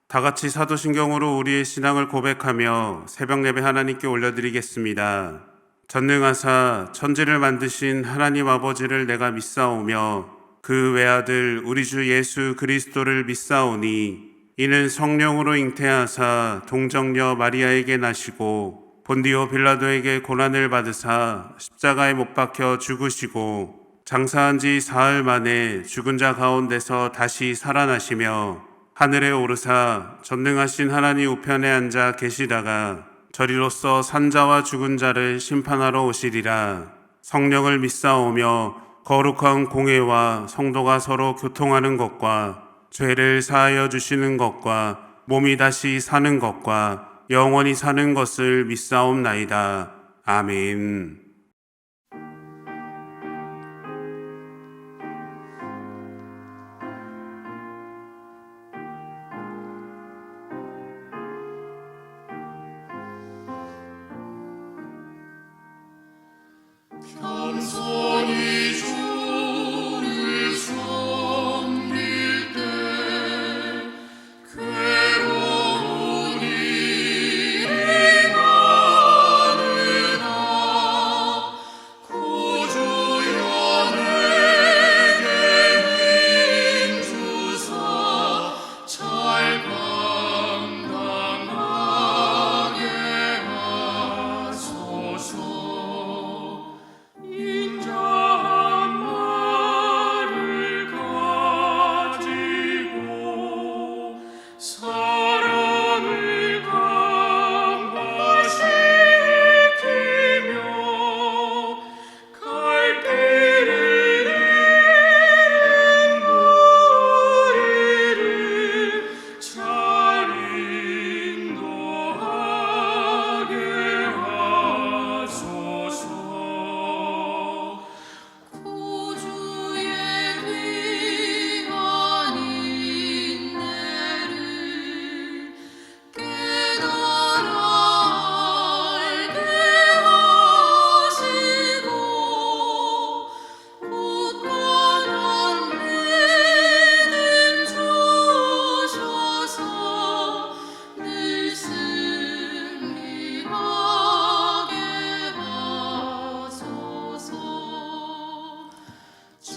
다 같이 사도신경으로 우리의 신앙을 고백하며 새벽 예배 하나님께 올려드리겠습니다. 전능하사 천지를 만드신 하나님 아버지를 내가 믿사오며 그 외아들 우리 주 예수 그리스도를 믿사오니 이는 성령으로 잉태하사 동정녀 마리아에게 나시고 본디오 빌라도에게 고난을 받으사 십자가에 못 박혀 죽으시고 장사한 지 사흘 만에 죽은 자 가운데서 다시 살아나시며 하늘에 오르사 전능하신 하나님 우편에 앉아 계시다가 저리로서 산자와 죽은 자를 심판하러 오시리라. 성령을 믿사오며 거룩한 공회와 성도가 서로 교통하는 것과 죄를 사하여 주시는 것과 몸이 다시 사는 것과 영원히 사는 것을 믿사옵나이다. 아멘. 겸손히 주를 섬길 때 괴로운 일이 많으나 구주여 내게 힘 주사 잘 감당하게 하소서. 인자한 말을 가지고 사랑을 강화시키며 갈 길을 잃은 무리를 잘 인도하게 하소서. 구주의 귀한 인내를 깨달아 알게 하시고 굳건한 믿음 주셔서 늘 승리하게 하소서.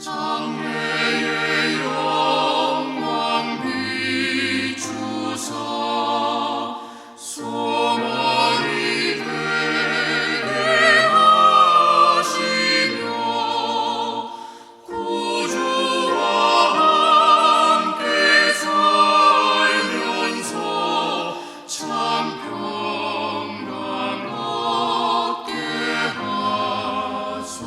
장래의 영광 비추사 소망이 되게 하시며 구주와 함께 살면서 참 평강 얻게 하소서.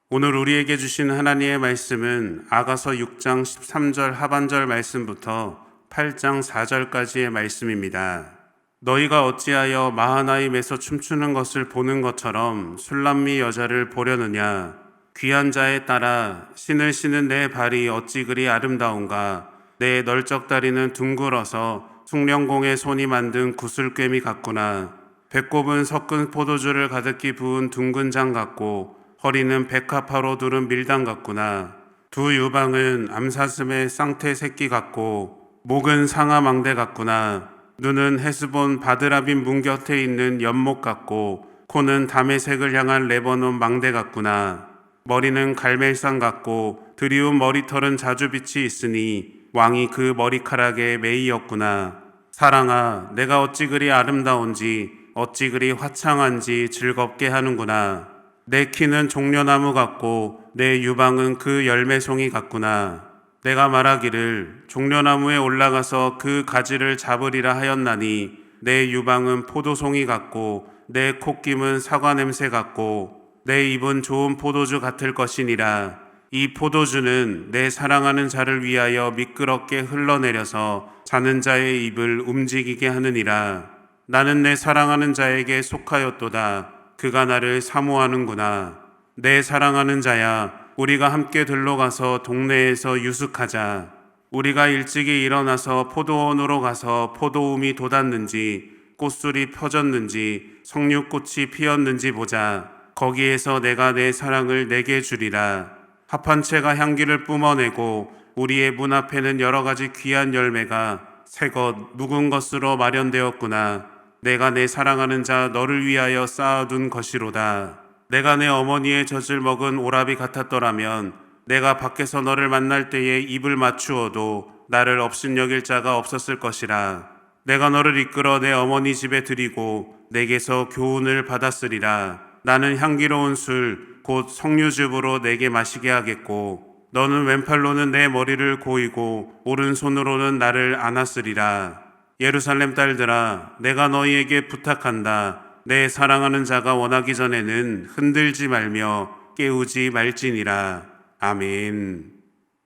오늘 우리에게 주신 하나님의 말씀은 아가서 6장 13절 하반절 말씀부터 8장 4절까지의 말씀입니다. 너희가 어찌하여 마하나임에서 춤추는 것을 보는 것처럼 술람미 여자를 보려느냐. 귀한 자에 따라 신을 신은 내 발이 어찌 그리 아름다운가. 내 널쩍다리는 둥글어서 숭령공의 손이 만든 구슬꿰미 같구나. 배꼽은 섞은 포도주를 가득히 부은 둥근 장 같고 허리는 백합화로 두른 밀당 같구나. 두 유방은 암사슴의 쌍태 새끼 같고 목은 상아 망대 같구나. 눈은 헤스본 바드라빈 문 곁에 있는 연못 같고 코는 다메색을 향한 레버논 망대 같구나. 머리는 갈멜산 같고 드리운 머리털은 자주빛이 있으니 왕이 그 머리카락에 매이었구나. 사랑아, 내가 어찌 그리 아름다운지 어찌 그리 화창한지 즐겁게 하는구나. 내 키는 종려나무 같고 내 유방은 그 열매송이 같구나. 내가 말하기를 종려나무에 올라가서 그 가지를 잡으리라 하였나니 내 유방은 포도송이 같고 내 콧김은 사과 냄새 같고 내 입은 좋은 포도주 같을 것이니라. 이 포도주는 내 사랑하는 자를 위하여 미끄럽게 흘러내려서 자는 자의 입을 움직이게 하느니라. 나는 내 사랑하는 자에게 속하였도다. 그가 나를 사모하는구나. 내 사랑하는 자야, 우리가 함께 들러가서 동네에서 유숙하자. 우리가 일찍이 일어나서 포도원으로 가서 포도움이 돋았는지 꽃술이 펴졌는지 석류꽃이 피었는지 보자. 거기에서 내가 내 사랑을 내게 주리라. 합한 채가 향기를 뿜어내고 우리의 문 앞에는 여러 가지 귀한 열매가 새것 묵은 것으로 마련되었구나. 내가 내 사랑하는 자 너를 위하여 쌓아둔 것이로다. 내가 내 어머니의 젖을 먹은 오라비 같았더라면 내가 밖에서 너를 만날 때에 입을 맞추어도 나를 없인 여길 자가 없었을 것이라. 내가 너를 이끌어 내 어머니 집에 들이고 내게서 교훈을 받았으리라. 나는 향기로운 술 곧 석류즙으로 내게 마시게 하겠고 너는 왼팔로는 내 머리를 고이고 오른손으로는 나를 안았으리라. 예루살렘 딸들아, 내가 너희에게 부탁한다. 내 사랑하는 자가 원하기 전에는 흔들지 말며 깨우지 말지니라. 아멘.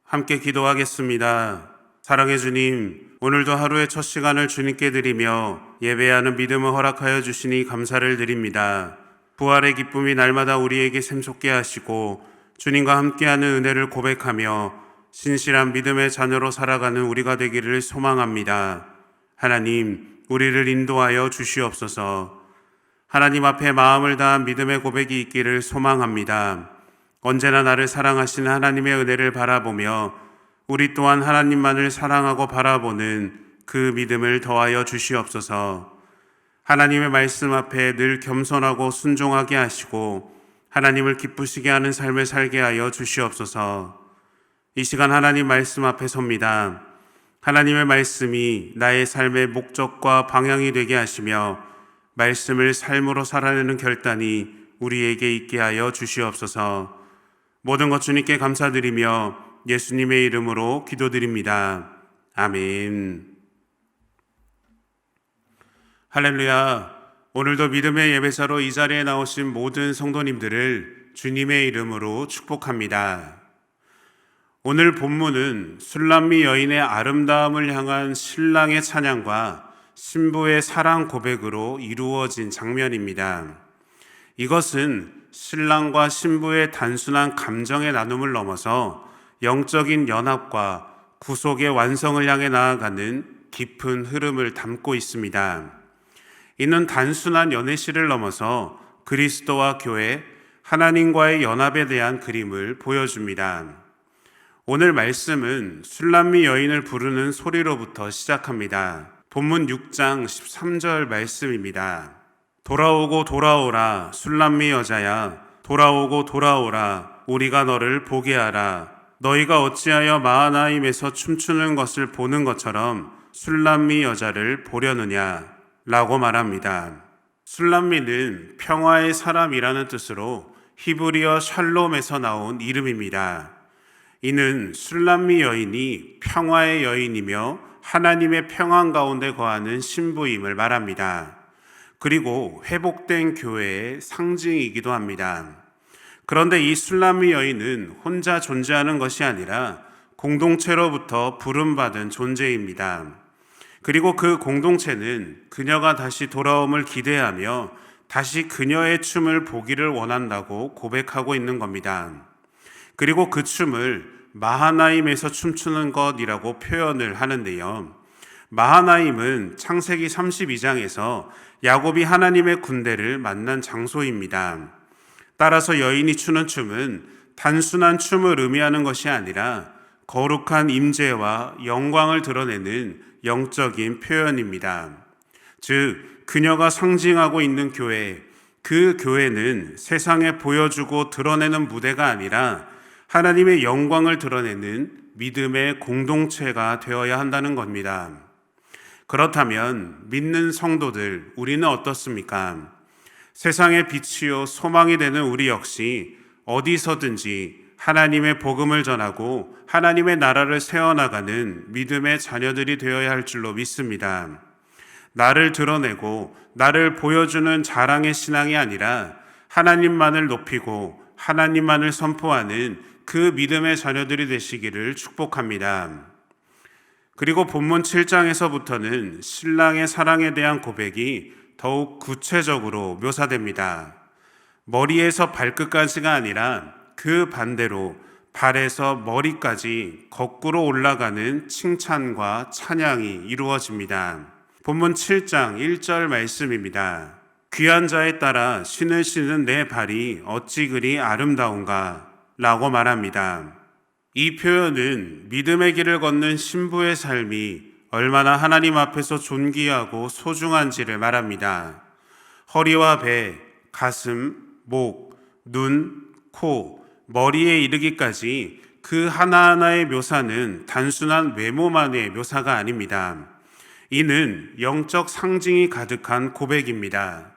함께 기도하겠습니다. 사랑의 주님, 오늘도 하루의 첫 시간을 주님께 드리며 예배하는 믿음을 허락하여 주시니 감사를 드립니다. 부활의 기쁨이 날마다 우리에게 샘솟게 하시고 주님과 함께하는 은혜를 고백하며 신실한 믿음의 자녀로 살아가는 우리가 되기를 소망합니다. 하나님, 우리를 인도하여 주시옵소서. 하나님 앞에 마음을 다한 믿음의 고백이 있기를 소망합니다. 언제나 나를 사랑하시는 하나님의 은혜를 바라보며 우리 또한 하나님만을 사랑하고 바라보는 그 믿음을 더하여 주시옵소서. 하나님의 말씀 앞에 늘 겸손하고 순종하게 하시고 하나님을 기쁘시게 하는 삶을 살게 하여 주시옵소서. 이 시간 하나님 말씀 앞에 섭니다. 하나님의 말씀이 나의 삶의 목적과 방향이 되게 하시며 말씀을 삶으로 살아내는 결단이 우리에게 있게 하여 주시옵소서. 모든 것 주님께 감사드리며 예수님의 이름으로 기도드립니다. 아멘. 할렐루야. 오늘도 믿음의 예배자로 이 자리에 나오신 모든 성도님들을 주님의 이름으로 축복합니다. 오늘 본문은 술람미 여인의 아름다움을 향한 신랑의 찬양과 신부의 사랑 고백으로 이루어진 장면입니다. 이것은 신랑과 신부의 단순한 감정의 나눔을 넘어서 영적인 연합과 구속의 완성을 향해 나아가는 깊은 흐름을 담고 있습니다. 이는 단순한 연애시를 넘어서 그리스도와 교회, 하나님과의 연합에 대한 그림을 보여줍니다. 오늘 말씀은 술람미 여인을 부르는 소리로부터 시작합니다. 본문 6장 13절 말씀입니다. 돌아오고 돌아오라 술람미 여자야, 돌아오고 돌아오라 우리가 너를 보게 하라. 너희가 어찌하여 마하나임에서 춤추는 것을 보는 것처럼 술람미 여자를 보려느냐 라고 말합니다. 술람미는 평화의 사람이라는 뜻으로 히브리어 샬롬에서 나온 이름입니다. 이는 술람미 여인이 평화의 여인이며 하나님의 평안 가운데 거하는 신부임을 말합니다. 그리고 회복된 교회의 상징이기도 합니다. 그런데 이 술람미 여인은 혼자 존재하는 것이 아니라 공동체로부터 부름받은 존재입니다. 그리고 그 공동체는 그녀가 다시 돌아옴을 기대하며 다시 그녀의 춤을 보기를 원한다고 고백하고 있는 겁니다. 그리고 그 춤을 마하나임에서 춤추는 것이라고 표현을 하는데요. 마하나임은 창세기 32장에서 야곱이 하나님의 군대를 만난 장소입니다. 따라서 여인이 추는 춤은 단순한 춤을 의미하는 것이 아니라 거룩한 임재와 영광을 드러내는 영적인 표현입니다. 즉, 그녀가 상징하고 있는 교회, 그 교회는 세상에 보여주고 드러내는 무대가 아니라 하나님의 영광을 드러내는 믿음의 공동체가 되어야 한다는 겁니다. 그렇다면 믿는 성도들, 우리는 어떻습니까? 세상의 빛이요 소망이 되는 우리 역시 어디서든지 하나님의 복음을 전하고 하나님의 나라를 세워나가는 믿음의 자녀들이 되어야 할 줄로 믿습니다. 나를 드러내고 나를 보여주는 자랑의 신앙이 아니라 하나님만을 높이고 하나님만을 선포하는 그 믿음의 자녀들이 되시기를 축복합니다. 그리고 본문 7장에서부터는 신랑의 사랑에 대한 고백이 더욱 구체적으로 묘사됩니다. 머리에서 발끝까지가 아니라 그 반대로 발에서 머리까지 거꾸로 올라가는 칭찬과 찬양이 이루어집니다. 본문 7장 1절 말씀입니다. 귀한 자에 따라 신을 신은 내 발이 어찌 그리 아름다운가 라고 말합니다. 이 표현은 믿음의 길을 걷는 신부의 삶이 얼마나 하나님 앞에서 존귀하고 소중한지를 말합니다. 허리와 배, 가슴, 목, 눈, 코, 머리에 이르기까지 그 하나하나의 묘사는 단순한 외모만의 묘사가 아닙니다. 이는 영적 상징이 가득한 고백입니다.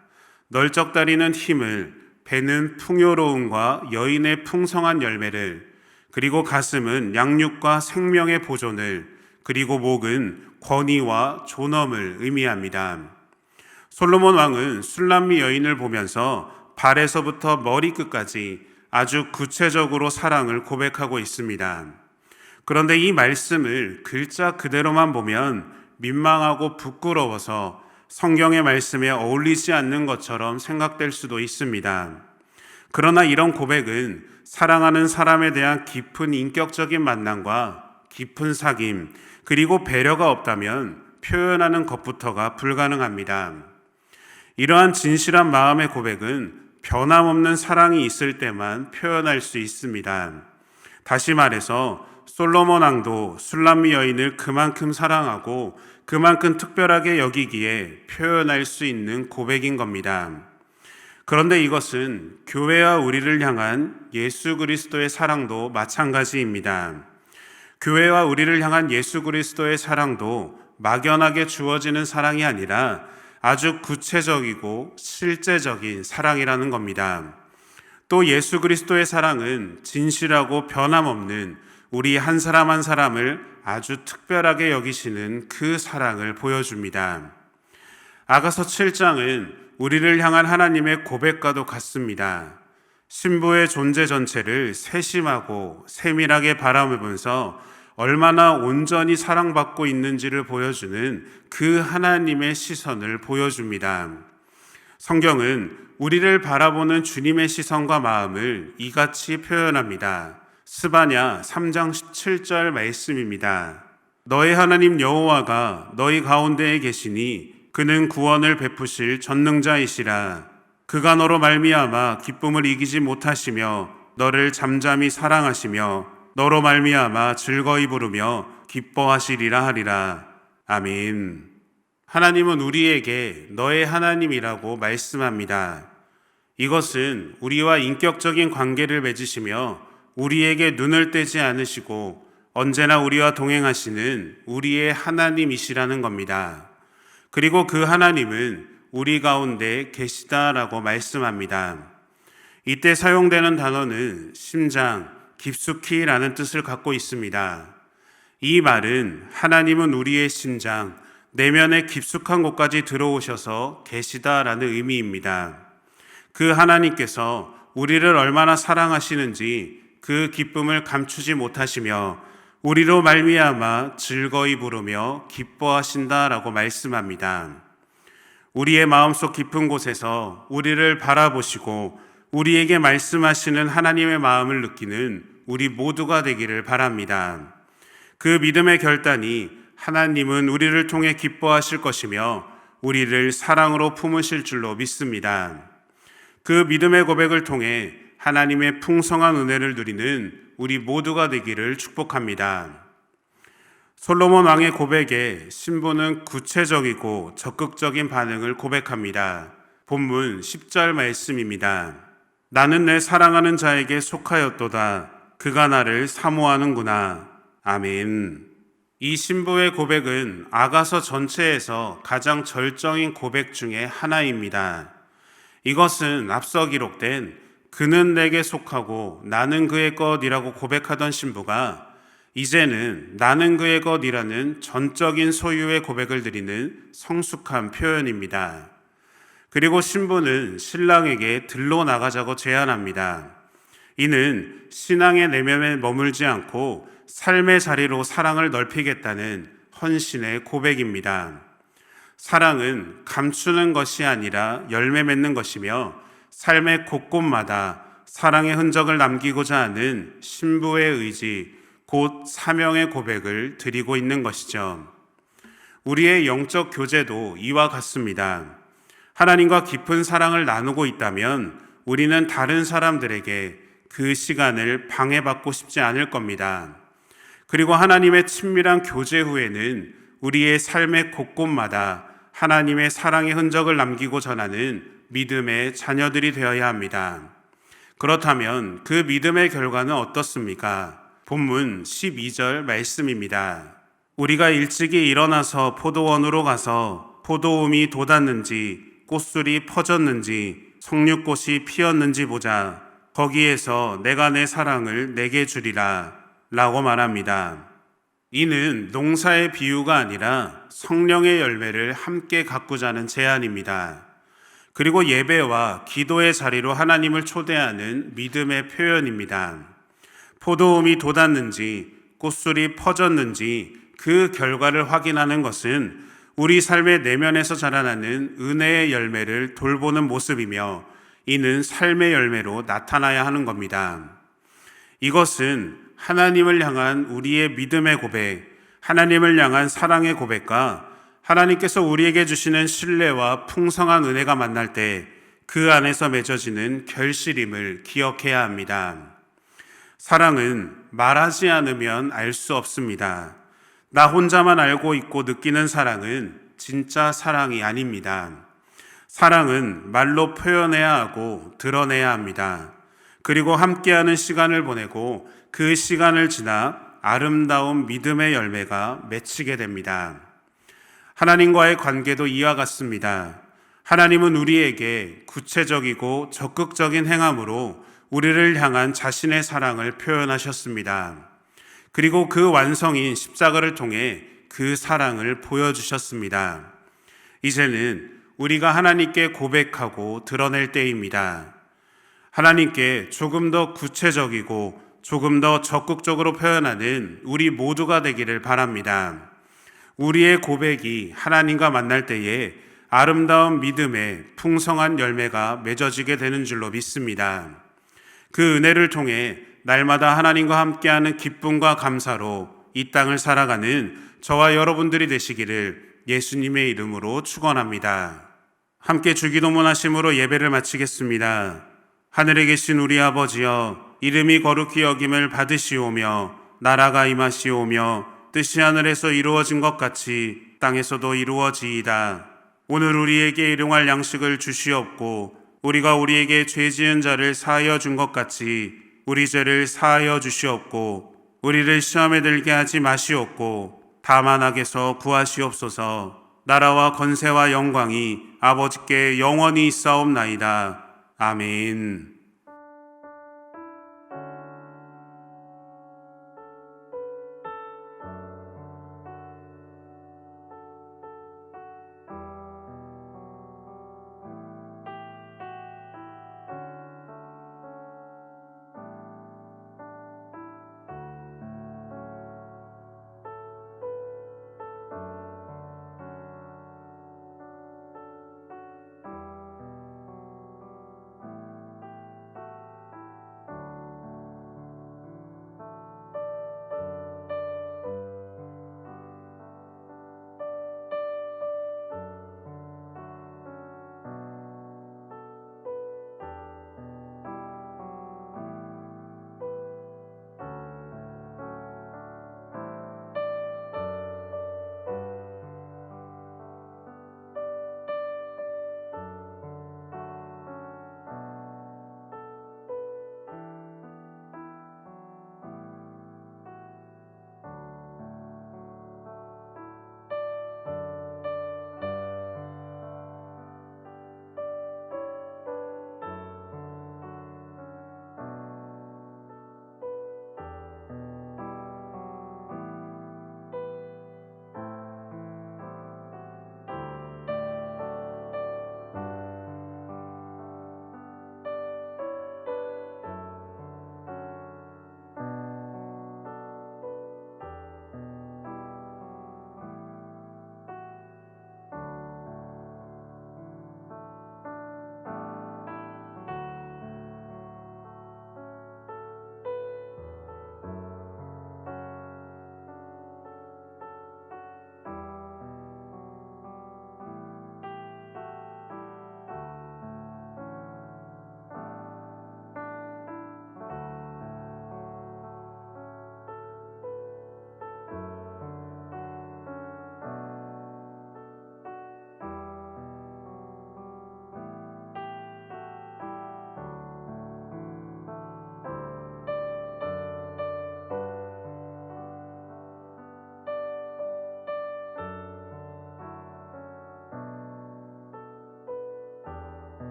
널쩍다리는 힘을, 배는 풍요로움과 여인의 풍성한 열매를, 그리고 가슴은 양육과 생명의 보존을, 그리고 목은 권위와 존엄을 의미합니다. 솔로몬 왕은 술람미 여인을 보면서 발에서부터 머리끝까지 아주 구체적으로 사랑을 고백하고 있습니다. 그런데 이 말씀을 글자 그대로만 보면 민망하고 부끄러워서 성경의 말씀에 어울리지 않는 것처럼 생각될 수도 있습니다. 그러나 이런 고백은 사랑하는 사람에 대한 깊은 인격적인 만남과 깊은 사귐, 그리고 배려가 없다면 표현하는 것부터가 불가능합니다. 이러한 진실한 마음의 고백은 변함없는 사랑이 있을 때만 표현할 수 있습니다. 다시 말해서 솔로몬 왕도 술람미 여인을 그만큼 사랑하고 그만큼 특별하게 여기기에 표현할 수 있는 고백인 겁니다. 그런데 이것은 교회와 우리를 향한 예수 그리스도의 사랑도 마찬가지입니다. 교회와 우리를 향한 예수 그리스도의 사랑도 막연하게 주어지는 사랑이 아니라 아주 구체적이고 실제적인 사랑이라는 겁니다. 또 예수 그리스도의 사랑은 진실하고 변함없는 우리 한 사람 한 사람을 아주 특별하게 여기시는 그 사랑을 보여줍니다. 아가서 7장은 우리를 향한 하나님의 고백과도 같습니다. 신부의 존재 전체를 세심하고 세밀하게 바라보면서 얼마나 온전히 사랑받고 있는지를 보여주는 그 하나님의 시선을 보여줍니다. 성경은 우리를 바라보는 주님의 시선과 마음을 이같이 표현합니다. 스바냐 3장 17절 말씀입니다. 너의 하나님 여호와가 너희 가운데에 계시니 그는 구원을 베푸실 전능자이시라. 그가 너로 말미암아 기쁨을 이기지 못하시며 너를 잠잠히 사랑하시며 너로 말미암아 즐거이 부르며 기뻐하시리라 하리라. 아멘. 하나님은 우리에게 너의 하나님이라고 말씀합니다. 이것은 우리와 인격적인 관계를 맺으시며 우리에게 눈을 떼지 않으시고 언제나 우리와 동행하시는 우리의 하나님이시라는 겁니다. 그리고 그 하나님은 우리 가운데 계시다라고 말씀합니다. 이때 사용되는 단어는 심장, 깊숙이라는 뜻을 갖고 있습니다. 이 말은 하나님은 우리의 심장, 내면의 깊숙한 곳까지 들어오셔서 계시다라는 의미입니다. 그 하나님께서 우리를 얼마나 사랑하시는지 그 기쁨을 감추지 못하시며 우리로 말미암아 즐거이 부르며 기뻐하신다라고 말씀합니다. 우리의 마음속 깊은 곳에서 우리를 바라보시고 우리에게 말씀하시는 하나님의 마음을 느끼는 우리 모두가 되기를 바랍니다. 그 믿음의 결단이 하나님은 우리를 통해 기뻐하실 것이며 우리를 사랑으로 품으실 줄로 믿습니다. 그 믿음의 고백을 통해 하나님의 풍성한 은혜를 누리는 우리 모두가 되기를 축복합니다. 솔로몬 왕의 고백에 신부는 구체적이고 적극적인 반응을 고백합니다. 본문 10절 말씀입니다. 나는 내 사랑하는 자에게 속하였도다. 그가 나를 사모하는구나. 아멘. 이 신부의 고백은 아가서 전체에서 가장 절정인 고백 중에 하나입니다. 이것은 앞서 기록된 그는 내게 속하고 나는 그의 것이라고 고백하던 신부가 이제는 나는 그의 것이라는 전적인 소유의 고백을 드리는 성숙한 표현입니다. 그리고 신부는 신랑에게 들러 나가자고 제안합니다. 이는 신앙의 내면에 머물지 않고 삶의 자리로 사랑을 넓히겠다는 헌신의 고백입니다. 사랑은 감추는 것이 아니라 열매 맺는 것이며 삶의 곳곳마다 사랑의 흔적을 남기고자 하는 신부의 의지, 곧 사명의 고백을 드리고 있는 것이죠. 우리의 영적 교제도 이와 같습니다. 하나님과 깊은 사랑을 나누고 있다면 우리는 다른 사람들에게 그 시간을 방해받고 싶지 않을 겁니다. 그리고 하나님의 친밀한 교제 후에는 우리의 삶의 곳곳마다 하나님의 사랑의 흔적을 남기고 전하는 믿음의 자녀들이 되어야 합니다. 그렇다면 그 믿음의 결과는 어떻습니까? 본문 12절 말씀입니다. 우리가 일찍이 일어나서 포도원으로 가서 포도움이 돋았는지 꽃술이 퍼졌는지 석류꽃이 피었는지 보자. 거기에서 내가 내 사랑을 내게 주리라 라고 말합니다. 이는 농사의 비유가 아니라 성령의 열매를 함께 가꾸자는 제안입니다. 그리고 예배와 기도의 자리로 하나님을 초대하는 믿음의 표현입니다. 포도움이 돋았는지 꽃술이 퍼졌는지 그 결과를 확인하는 것은 우리 삶의 내면에서 자라나는 은혜의 열매를 돌보는 모습이며 이는 삶의 열매로 나타나야 하는 겁니다. 이것은 하나님을 향한 우리의 믿음의 고백, 하나님을 향한 사랑의 고백과 하나님께서 우리에게 주시는 신뢰와 풍성한 은혜가 만날 때 그 안에서 맺어지는 결실임을 기억해야 합니다. 사랑은 말하지 않으면 알 수 없습니다. 나 혼자만 알고 있고 느끼는 사랑은 진짜 사랑이 아닙니다. 사랑은 말로 표현해야 하고 드러내야 합니다. 그리고 함께하는 시간을 보내고 그 시간을 지나 아름다운 믿음의 열매가 맺히게 됩니다. 하나님과의 관계도 이와 같습니다. 하나님은 우리에게 구체적이고 적극적인 행함으로 우리를 향한 자신의 사랑을 표현하셨습니다. 그리고 그 완성인 십자가를 통해 그 사랑을 보여주셨습니다. 이제는 우리가 하나님께 고백하고 드러낼 때입니다. 하나님께 조금 더 구체적이고 조금 더 적극적으로 표현하는 우리 모두가 되기를 바랍니다. 우리의 고백이 하나님과 만날 때에 아름다운 믿음의 풍성한 열매가 맺어지게 되는 줄로 믿습니다. 그 은혜를 통해 날마다 하나님과 함께하는 기쁨과 감사로 이 땅을 살아가는 저와 여러분들이 되시기를 예수님의 이름으로 축원합니다. 함께 주기도문 하심으로 예배를 마치겠습니다. 하늘에 계신 우리 아버지여, 이름이 거룩히 여김을 받으시오며 나라가 임하시오며 뜻이 하늘에서 이루어진 것 같이 땅에서도 이루어지이다. 오늘 우리에게 일용할 양식을 주시옵고 우리가 우리에게 죄 지은 자를 사하여 준 것 같이 우리 죄를 사하여 주시옵고 우리를 시험에 들게 하지 마시옵고 다만 악에서 구하시옵소서. 나라와 권세와 영광이 아버지께 영원히 있사옵나이다. 아멘.